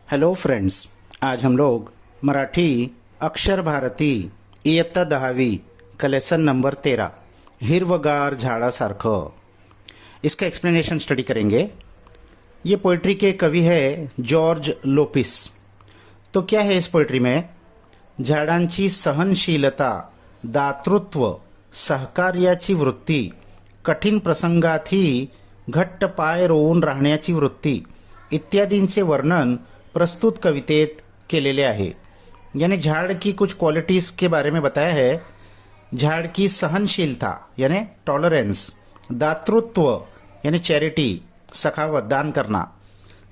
Hello friends, आज हम लोग मराठी अक्षर भारती इयत्ता 10वी का लेसन नंबर 13 हिरवगार झाडासारखं इसका एक्सप्लेनेशन स्टडी करेंगे। ये पोइट्री के कवि है जॉर्ज लोपिस। तो क्या है इस पोइट्री में? झाडांची सहनशीलता, दातृत्व, सहकार्याची वृत्ती, कठीण प्रसंगातही घट्ट पाय रोवून राहण्याची वृत्ती इत्यादींचे वर्णन प्रस्तुत कवितेत केलेले आहे। यानी झाड़ की कुछ क्वालिटीज़ के बारे में बताया है। झाड़ की सहनशीलता यानी टॉलरेंस, दातृत्व यानी चैरिटी, सखावत, दान करना,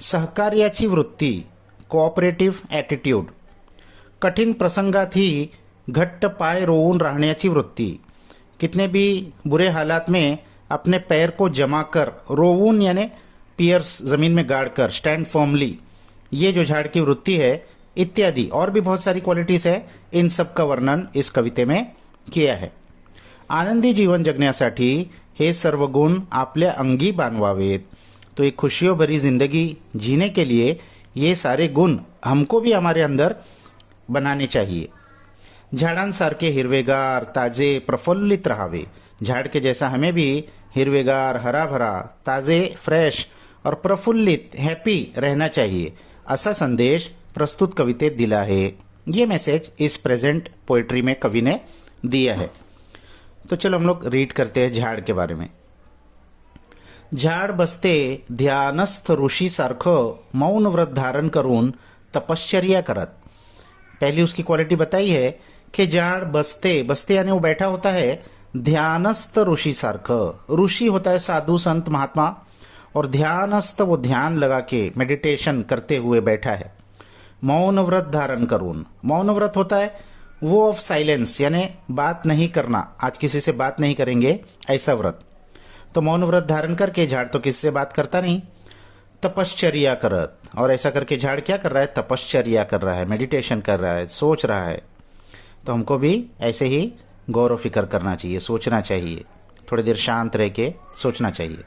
सहकार्याची वृत्ति, कोऑपरेटिव एटीट्यूड, कठिन प्रसंगात ही घट्ट पाय रोवून राहण्याची वृत्ति, कितने भी बुरे हालात में अपने पैर को जमा कर, रोवून यानी पियर्स, ज़मीन में गाड़ कर, स्टैंड फर्मली, ये जो झाड़ की वृत्ति है इत्यादि और भी बहुत सारी क्वालिटीज है। इन सब का वर्णन इस कविते में किया है। आनंदी जीवन जगण्यासाठी हे सर्व गुण आपल्या अंगी बांधवावेत। तो एक खुशियों भरी जिंदगी जीने के लिए ये सारे गुण हमको भी हमारे अंदर बनाने चाहिए। झाडांसारखे हिरवेगार, ताजे, प्रफुल्लित राहावे। झाड़ के जैसा हमें भी हिरवेगार, हरा भरा, ताजे, फ्रेश और प्रफुल्लित, हैप्पी रहना चाहिए, ऐसा संदेश प्रस्तुत कवितेत दिला है। ये मैसेज इस प्रेजेंट पोइट्री में कवि ने दिया है। तो चलो हम लोग रीड करते हैं झाड़ के बारे में। झाड़ बसते ध्यानस्थ ऋषी सारखं मौन व्रत धारण करून तपश्चर्या करत। पहली उसकी क्वालिटी बताई है कि झाड़ बसते, बसते यानी वो बैठा होता है ध्यानस्थ ऋषि सारखं। ऋषि होता है साधु, संत, महात्मा, और ध्यानस्थ वो ध्यान लगा के मेडिटेशन करते हुए बैठा है। मौन व्रत धारण करून, मौन व्रत होता है वो ऑफ साइलेंस यानी बात नहीं करना, आज किसी से बात नहीं करेंगे ऐसा व्रत। तो मौन व्रत धारण करके झाड़ तो किसी से बात करता नहीं। तपश्चर्या करत, और ऐसा करके झाड़ क्या कर रहा है? तपश्चर्या कर रहा है, मेडिटेशन कर रहा है, सोच रहा है। तो हमको भी ऐसे ही गौर फिक्र करना चाहिए, सोचना चाहिए, थोड़ी देर शांत रह के सोचना चाहिए।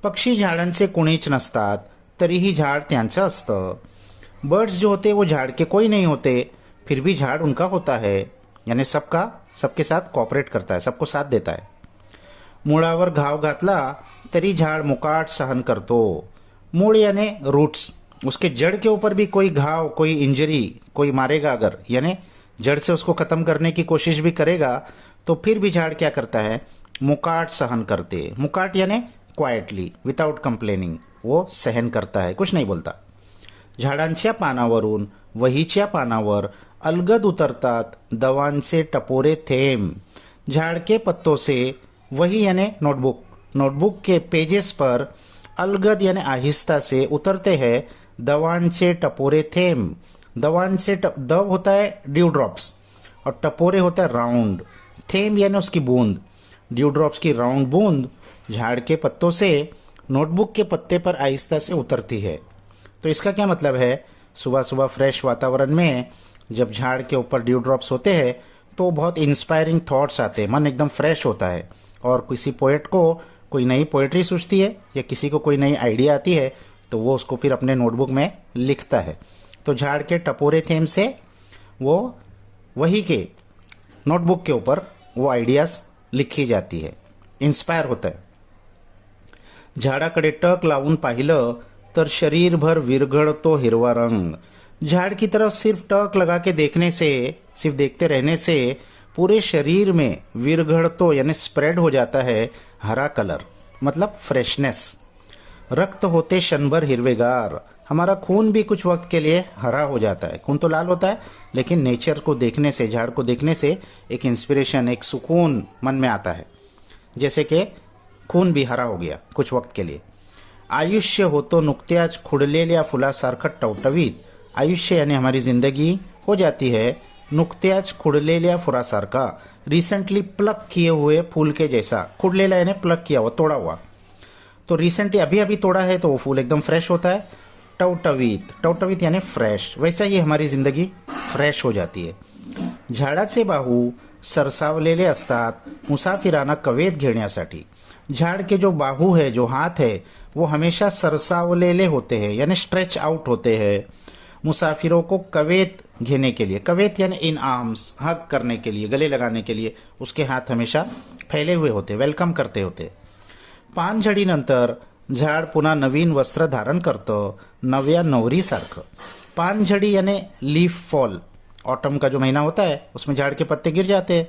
पक्षी झाडांचे कोणीच नसतात तरीही झाड त्यांचं असतं। बर्ड्स जो होते वो झाड़ के कोई नहीं होते, फिर भी झाड़ उनका होता है। यानी सबके साथ कॉपरेट करता है, सबको साथ देता है। मुळावर घाव घातला तरी झाड़ मुकाट सहन करतो। मूळ यानी रूट्स, उसके जड़ के ऊपर भी कोई घाव, कोई इंजरी, कोई मारेगा अगर, यानी जड़ से उसको खत्म करने की कोशिश भी करेगा तो फिर भी झाड़ क्या करता है? मुकाट सहन करते। मुकाट यानी क्वाइटली, विदाउट कंप्लेनिंग, वो सहन करता है, कुछ नहीं बोलता। झाडांच्या पानावरून वहीच्या पानावर अलगद उतरतात दवांचे टपोरे थेंब। झाड़ के पत्तों से वही यानी नोटबुक, नोटबुक के पेजेस पर अलगद यानी आहिस्ता से उतरते हैं दवांचे टपोरे थेंब। दवांचे दव होता है ड्यू ड्रॉप्स और टपोरे होता है राउंड, थेंब यानी उसकी बूंद। ड्यू ड्रॉप्स की राउंड बूंद झाड़ के पत्तों से नोटबुक के पत्ते पर आहिस्ता से उतरती है। तो इसका क्या मतलब है? सुबह सुबह फ्रेश वातावरण में जब झाड़ के ऊपर ड्यू ड्रॉप्स होते हैं तो बहुत इंस्पायरिंग थॉट्स आते हैं, मन एकदम फ्रेश होता है। और किसी पोएट को कोई नई पोएट्री सूझती है या किसी को कोई नई आइडिया आती है तो वो उसको फिर अपने नोटबुक में लिखता है। तो झाड़ के टपोरे थेम से वो वही के नोटबुक के ऊपर वो आइडियाज़ लिखी जाती है, इंस्पायर होता है। झाडाकडे टक लावून पाहिलं तर शरीरभर विरघळतो हिरवा रंग। झाड़ की तरफ सिर्फ टक लगा के देखने से, सिर्फ देखते रहने से पूरे शरीर में विरघळतो यानी स्प्रेड हो जाता है हरा कलर, मतलब फ्रेशनेस। रक्त होते क्षणभर हिरवेगार, हमारा खून भी कुछ वक्त के लिए हरा हो जाता है। खून तो लाल होता है लेकिन नेचर को देखने से, झाड़ को देखने से एक इंस्पिरेशन, एक सुकून मन में आता है, जैसे कि खून भी हरा हो गया कुछ वक्त के लिए। आयुष्य होतो नुकत्याच खुडलेल्या फुलासारखं टवटवीत। आयुष्य यानी हमारी जिंदगी हो जाती है नुकत्याच खुडलेल्या फुलासारखा, रिसेंटली प्लक किए हुए फूल के जैसा। खुडलेला यानी प्लक किया हुआ, तोड़ा हुआ। तो रिसेंटली अभी अभी तोड़ा है तो वो फूल एकदम फ्रेश होता है। टवटवीत, टवटवीत यानी फ्रेश, वैसा ही हमारी जिंदगी फ्रेश हो जाती है। झाडाचे बाहू सरसावलेले असतात मुसाफिरांना कवेत घेण्यासाठी। झाड़ के जो बाहु है, जो हाथ है, वो हमेशा सरसावलेले होते हैं, यानी स्ट्रेच आउट होते हैं। मुसाफिरों को कवेत घेने के लिए, कवेत यानी इन आर्म्स, हग करने के लिए, गले लगाने के लिए उसके हाथ हमेशा फैले हुए होते, वेलकम करते होते। पानझडीनंतर झाड पुन्हा नवीन वस्त्र धारण करतं, नव्या नवरीसारखं। पानझडी यानी लीफ फॉल, ऑटम का जो महीना होता है उसमें झाड़ के पत्ते गिर जाते हैं,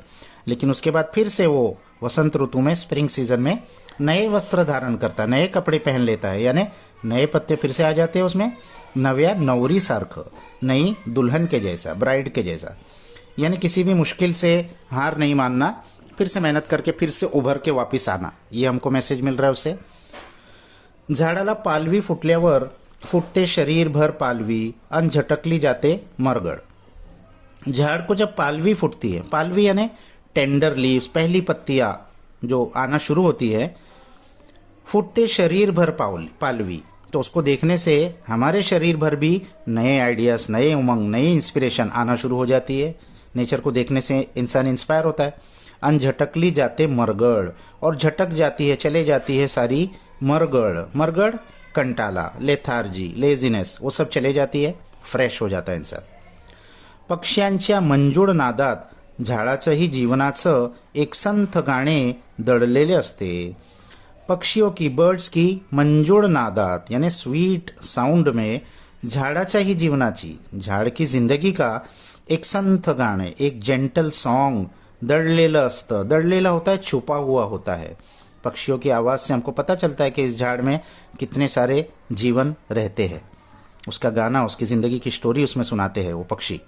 लेकिन उसके बाद फिर से वो वसंत ऋतु में, स्प्रिंग सीजन में नए वस्त्र धारण करता है, नए कपड़े पहन लेता है, यानी नए पत्ते फिर से आ जाते हैं उसमें। नव्या नवरी सारखं, नई दुल्हन के जैसा, ब्राइड के जैसा, यानी किसी भी मुश्किल से हार नहीं मानना, फिर से मेहनत करके फिर से उभर के वापस आना, ये हमको मैसेज मिल रहा है उससे। झाडाला पालवी फुटल्यावर फुटते शरीरभर पालवी अन झटकली जाते मरगड। झाड़ को जब पालवी फूटती है, पालवी यानी टेंडर लीव्स, पहली पत्तियां जो आना शुरू होती है, फूटते शरीर भर पालवी, तो उसको देखने से हमारे शरीर भर भी नए आइडियाज, नए उमंग, नई इंस्पिरेशन आना शुरू हो जाती है। नेचर को देखने से इंसान इंस्पायर होता है। अन झटकली जाते मरगड़, और झटक जाती है, चले जाती है सारी मरगड़। मरगड़ कंटाला, लेथार्जी, लेजीनेस, वो सब चले जाती है, फ्रेश हो जाता है इंसान। पक्ष्यांच्या मंजूळ नादात झाडाचंही जीवनाचं एक संथ गाणे दडलेले असते। पक्षियों की, बर्ड्स की मंजूळ नादात यानी स्वीट साउंड में झाडाच्या ही जीवनाची, झाड़ की जिंदगी का एक संथ गाने, एक जेंटल सॉन्ग दडलेलं असतं। दडलेला होता है, छुपा हुआ होता है। पक्षियों की आवाज़ से हमको पता चलता है कि इस झाड़ में कितने सारे जीवन रहते हैं। उसका गाना, उसकी ज़िंदगी की स्टोरी उसमें सुनाते हैं वो पक्षी।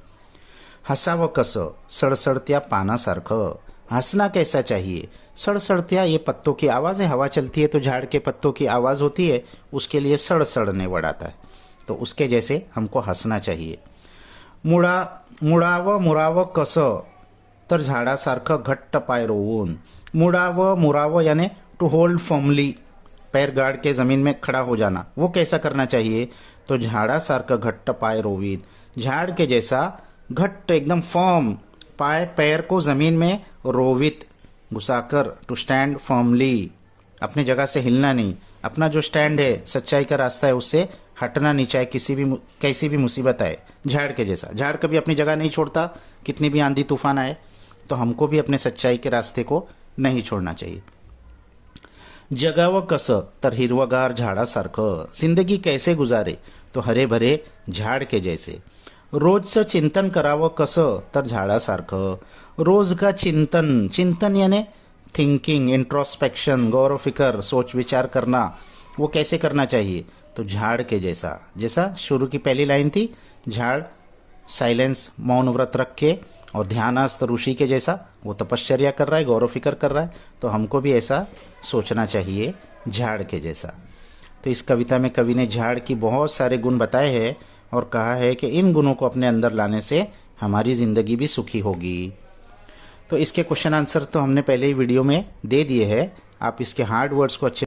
हसावं कसं, सड़सड़त्या पानासारखं। हंसना कैसा चाहिए, सड़सड़त्या, ये पत्तों की आवाज़ है, हवा चलती है तो झाड़ के पत्तों की आवाज़ होती है, उसके लिए सड़सड़ने वर्ड आता है, तो उसके जैसे हमको हंसना चाहिए। मुडावं मुरावं कसं, तर झाडासारखं घट्ट पाय रोवून। मुरावं यानी टू होल्ड फर्मली, पैर गाड़ के ज़मीन में खड़ा हो जाना, वो कैसा करना चाहिए, तो झाडासारखं घट्ट पाय रोवीत, झाड़ के जैसा घट्ट, एकदम फर्म पाय, पैर को ज़मीन में रोवित, घुसाकर, टू स्टैंड फर्मली, अपनी जगह से हिलना नहीं, अपना जो स्टैंड है, सच्चाई का रास्ता है, उससे हटना नहीं, चाहे कैसी भी मुसीबत आए। झाड़ के जैसा, झाड़ कभी अपनी जगह नहीं छोड़ता, कितनी भी आंधी तूफान आए, तो हमको भी अपने सच्चाई के रास्ते को नहीं छोड़ना चाहिए। जगावं कसं, तर हिरवगार झाडासारखं। जिंदगी कैसे गुजारे, तो हरे भरे झाड़ के जैसे। रोजचं चिंतन करावं कसं, तर झाडासारखं। रोज का चिंतन, चिंतन यानी थिंकिंग, इंट्रोस्पेक्शन, गौर फिकर, सोच विचार करना, वो कैसे करना चाहिए, तो झाड़ के जैसा। जैसा शुरू की पहली लाइन थी, झाड़ साइलेंस, मौन व्रत रख के, और ध्यानस्थ ऋषि के जैसा, वो तपश्चर्या कर रहा है, गौर फिकर कर रहा है, तो हमको भी ऐसा सोचना चाहिए, झाड़ के जैसा। तो इस कविता में कवि ने झाड़ की बहुत सारे गुण बताए हैं और कहा है कि इन गुणों को अपने अंदर लाने से हमारी ज़िंदगी भी सुखी होगी। तो इसके क्वेश्चन आंसर तो हमने पहले ही वीडियो में दे दिए हैं, आप इसके हार्ड वर्ड्स को अच्छे